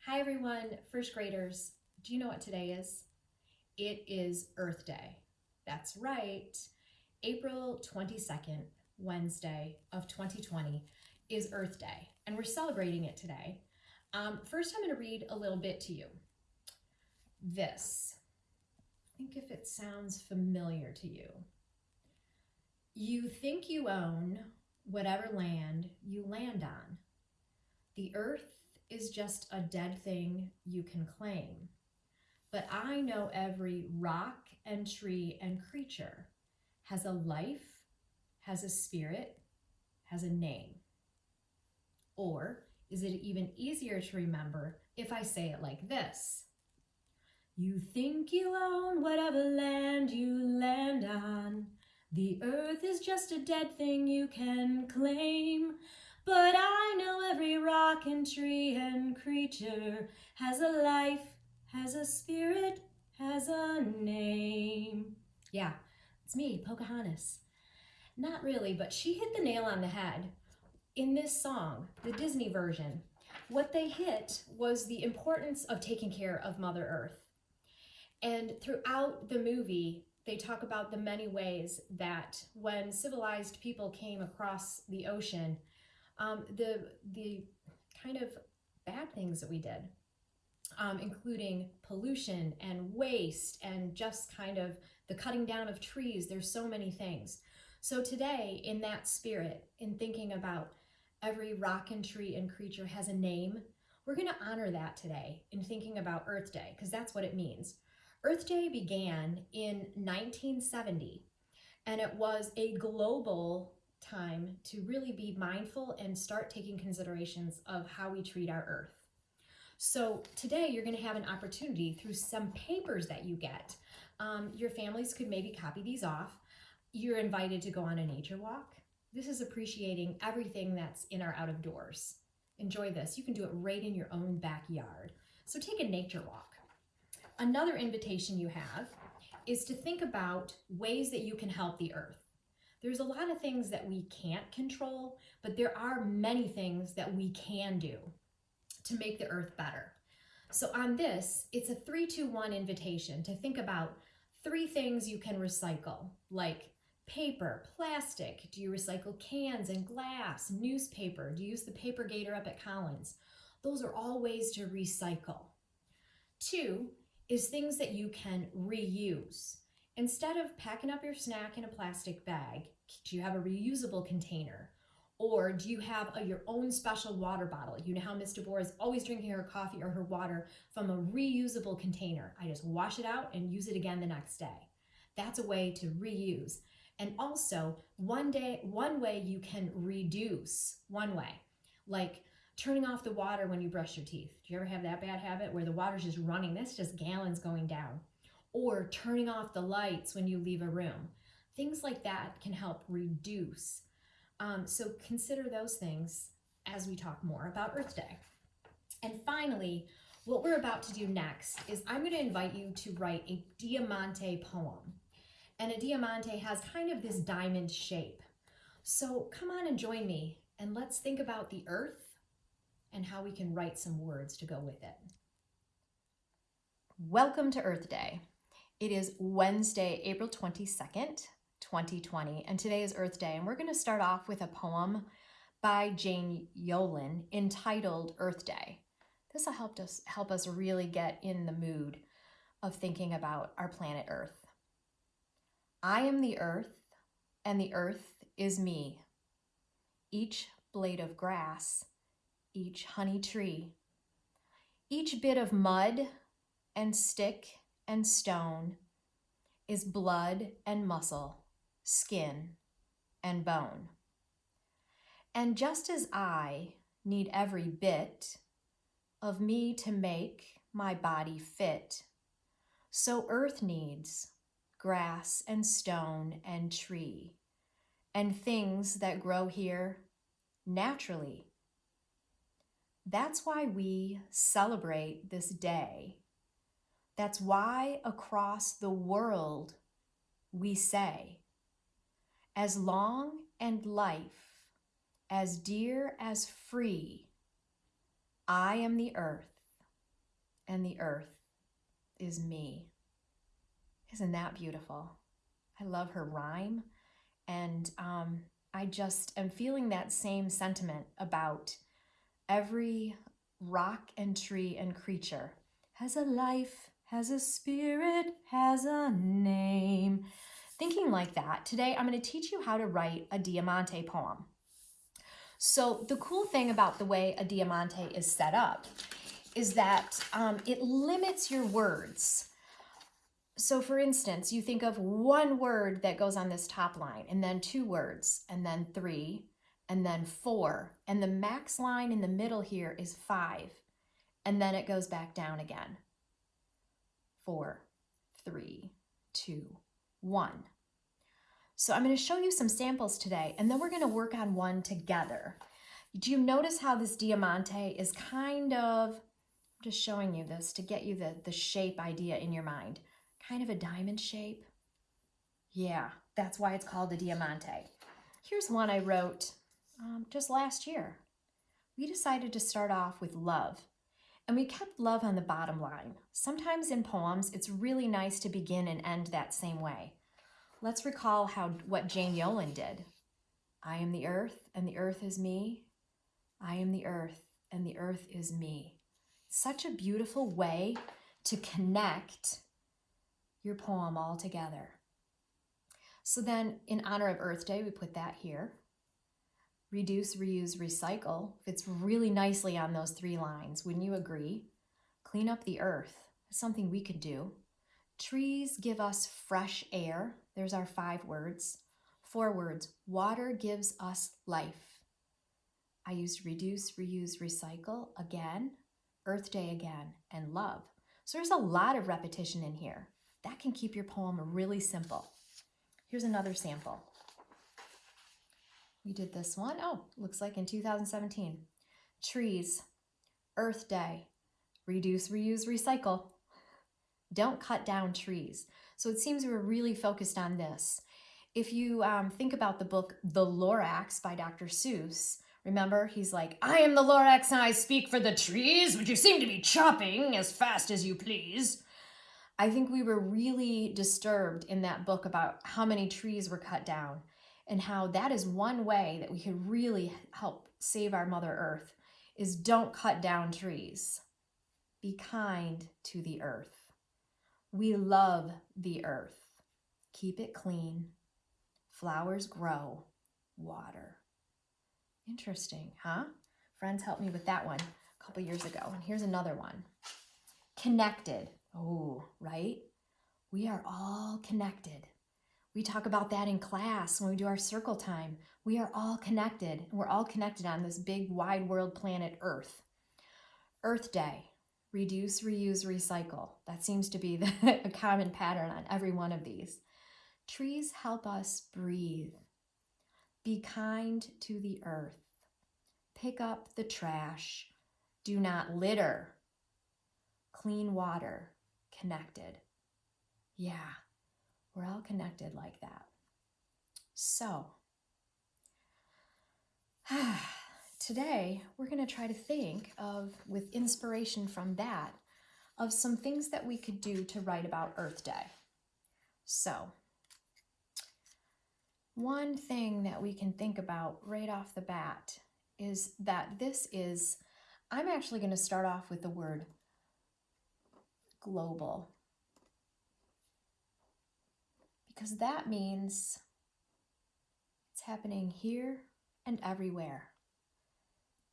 Hi everyone, first graders. Do you know what today is? It is Earth Day. That's right. April 22nd, Wednesday of 2020 is Earth Day, and we're celebrating it today. First, I'm going to read a little bit to you. This. Think if it sounds familiar to you. You think you own whatever land you land on. The earth is just a dead thing you can claim. But I know every rock and tree and creature has a life, has a spirit, has a name. Or is it even easier to remember if I say it like this? You think you own whatever land you land on. The earth is just a dead thing you can claim. But I know every rock and tree and creature has a life, has a spirit, has a name. Yeah, it's me, Pocahontas. Not really, but she hit the nail on the head. In this song, the Disney version, what they hit was the importance of taking care of Mother Earth. And throughout the movie, they talk about the many ways that when civilized people came across the ocean, the kind of bad things that we did, including pollution and waste and just kind of the cutting down of trees. There's so many things. So today, in that spirit, in thinking about every rock and tree and creature has a name, we're going to honor that today in thinking about Earth Day, because that's what it means. Earth Day began in 1970, and it was a global time to really be mindful and start taking considerations of how we treat our earth. So today you're going to have an opportunity through some papers that you get. Your families could maybe copy these off. You're invited to go on a nature walk. This is appreciating everything that's in our out of doors. Enjoy this. You can do it right in your own backyard. So take a nature walk. Another invitation you have is to think about ways that you can help the earth. There's a lot of things that we can't control, but there are many things that we can do to make the earth better. So on this, it's a 3-2-1 invitation to think about 3 things you can recycle, like paper, plastic. Do you recycle cans and glass, newspaper? Do you use the paper gator up at Collins? Those are all ways to recycle. 2 is things that you can reuse. Instead of packing up your snack in a plastic bag, do you have a reusable container? Or do you have your own special water bottle? You know how Miss DeBoer is always drinking her coffee or her water from a reusable container. I just wash it out and use it again the next day. That's a way to reuse. And also, one way you can reduce, like turning off the water when you brush your teeth. Do you ever have that bad habit where the water's just running? That's just gallons going down. Or turning off the lights when you leave a room. Things like that can help reduce. So consider those things as we talk more about Earth Day. And finally, what we're about to do next is I'm going to invite you to write a diamanté poem. And a diamante has kind of this diamond shape. So come on and join me, and let's think about the earth and how we can write some words to go with it. Welcome to Earth Day. It is Wednesday, April 22nd, 2020, and today is Earth Day, and we're going to start off with a poem by Jane Yolen entitled Earth Day. This will help us really get in the mood of thinking about our planet Earth. I am the earth, and the earth is me. Each blade of grass, each honey tree, each bit of mud and stick and stone is blood and muscle, skin and bone. And just as I need every bit of me to make my body fit, so earth needs grass and stone and tree and things that grow here naturally. That's why we celebrate this day. That's why across the world we say, as long and life, as dear as free, I am the earth, and the earth is me. Isn't that beautiful? I love her rhyme. And I just am feeling that same sentiment about every rock and tree and creature has a life, has a spirit, has a name. Thinking like that, today I'm going to teach you how to write a diamanté poem. So the cool thing about the way a diamanté is set up is that it limits your words. So for instance, you think of one word that goes on this top line, and then 2 words, and then 3, and then 4. And the max line in the middle here is 5. And then it goes back down again. 4, 3, 2, 1. So I'm going to show you some samples today, and then we're going to work on one together. Do you notice how this diamante is kind of, I'm just showing you this to get you the shape idea in your mind, kind of a diamond shape? Yeah, that's why it's called a diamante. Here's one I wrote just last year. We decided to start off with love, and we kept love on the bottom line. Sometimes in poems, it's really nice to begin and end that same way. Let's recall what Jane Yolen did. I am the earth, and the earth is me. I am the earth, and the earth is me. Such a beautiful way to connect your poem all together. So then, in honor of Earth Day, we put that here. Reduce, reuse, recycle fits really nicely on those 3 lines. Wouldn't you agree? Clean up the earth. That's something we could do. Trees give us fresh air. There's our 5 words. 4 words. Water gives us life. I used reduce, reuse, recycle again, Earth Day again, and love. So there's a lot of repetition in here. That can keep your poem really simple. Here's another sample. We did this one. Oh, looks like in 2017. Trees, Earth Day, reduce, reuse, recycle. Don't cut down trees. So it seems we're really focused on this. If you think about the book The Lorax by Dr. Seuss, remember he's like, I am the Lorax and I speak for the trees, but you seem to be chopping as fast as you please. I think we were really disturbed in that book about how many trees were cut down and how that is one way that we could really help save our Mother Earth is don't cut down trees. Be kind to the earth. We love the earth. Keep it clean. Flowers grow. Water. Interesting, huh? Friends helped me with that one a couple years ago. And here's another one. Connected. Oh, right? We are all connected. We talk about that in class when we do our circle time. We are all connected, and we're all connected on this big wide world planet Earth. Earth Day. Reduce, reuse, recycle. That seems to be a common pattern on every one of these. Trees help us breathe. Be kind to the earth. Pick up the trash. Do not litter. Clean water. Connected. Yeah, we're all connected like that. So, today we're going to try to think of, with inspiration from that, of some things that we could do to write about Earth Day. So, one thing that we can think about right off the bat is that I'm actually going to start off with the word global, because that means it's happening here and everywhere.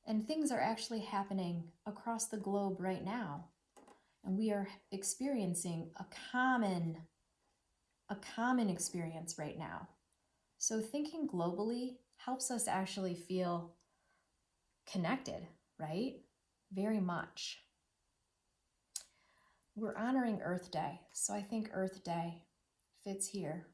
And things are actually happening across the globe right now. And we are experiencing a common experience right now. So thinking globally helps us actually feel connected, right? Very much. We're honoring Earth Day, so I think Earth Day fits here.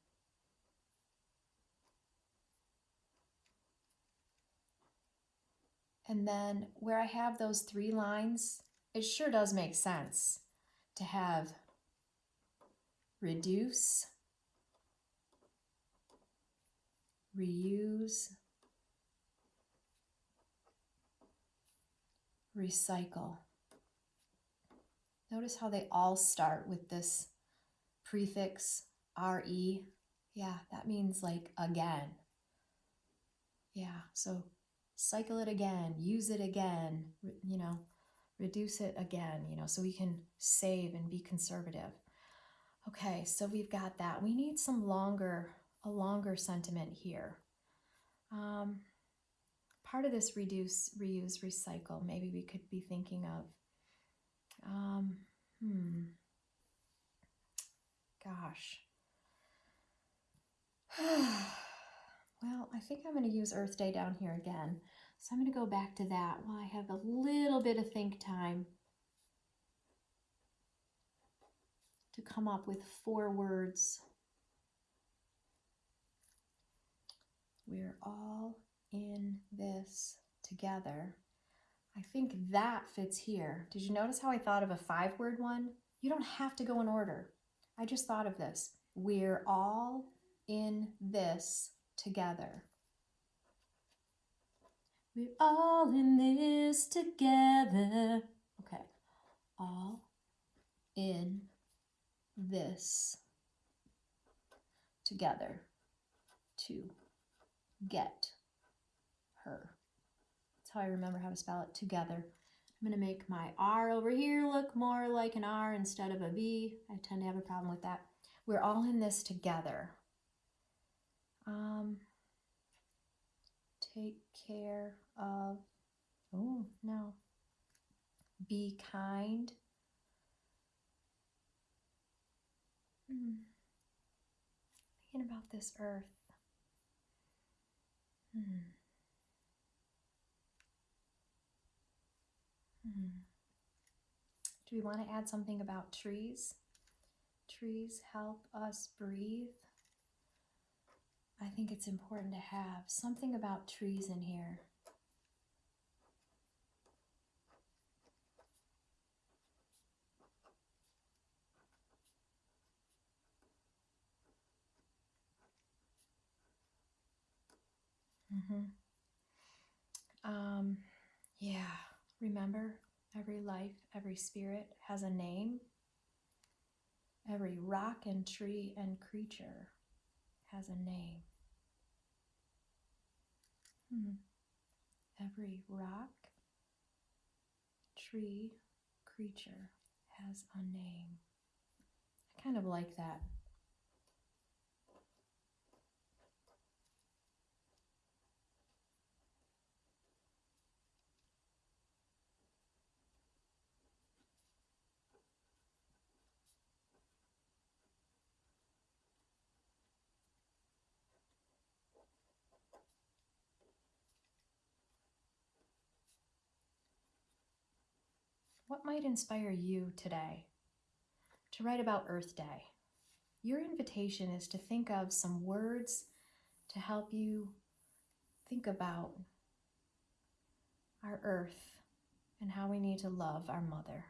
And then where I have those 3 lines, it sure does make sense to have reduce, reuse, recycle. Notice how they all start with this prefix re. Yeah, that means like again. Yeah, so cycle it again, use it again, reduce it again, so we can save and be conservative. Okay, so we've got that. We need a longer sentiment here. Part of this reduce, reuse, recycle, maybe we could be thinking of, gosh. Well, I think I'm going to use Earth Day down here again. So I'm going to go back to that while I have a little bit of think time to come up with 4 words. We're all in this together. I think that fits here. Did you notice how I thought of a 5-word one? You don't have to go in order. I just thought of this. We're all in this together. We're all in this together. Okay. All in this together to get her. That's how I remember how to spell it, together. I'm going to make my R over here look more like an R instead of a V. I tend to have a problem with that. We're all in this together. Take care of, oh no, be kind. Thinking about this earth. Do we want to add something about trees? Trees help us breathe. I think it's important to have something about trees in here. Yeah, remember, every life, every spirit has a name. Every rock and tree and creature has a name. Every rock, tree, creature has a name. I kind of like that. What might inspire you today to write about Earth Day? Your invitation is to think of some words to help you think about our Earth and how we need to love our mother.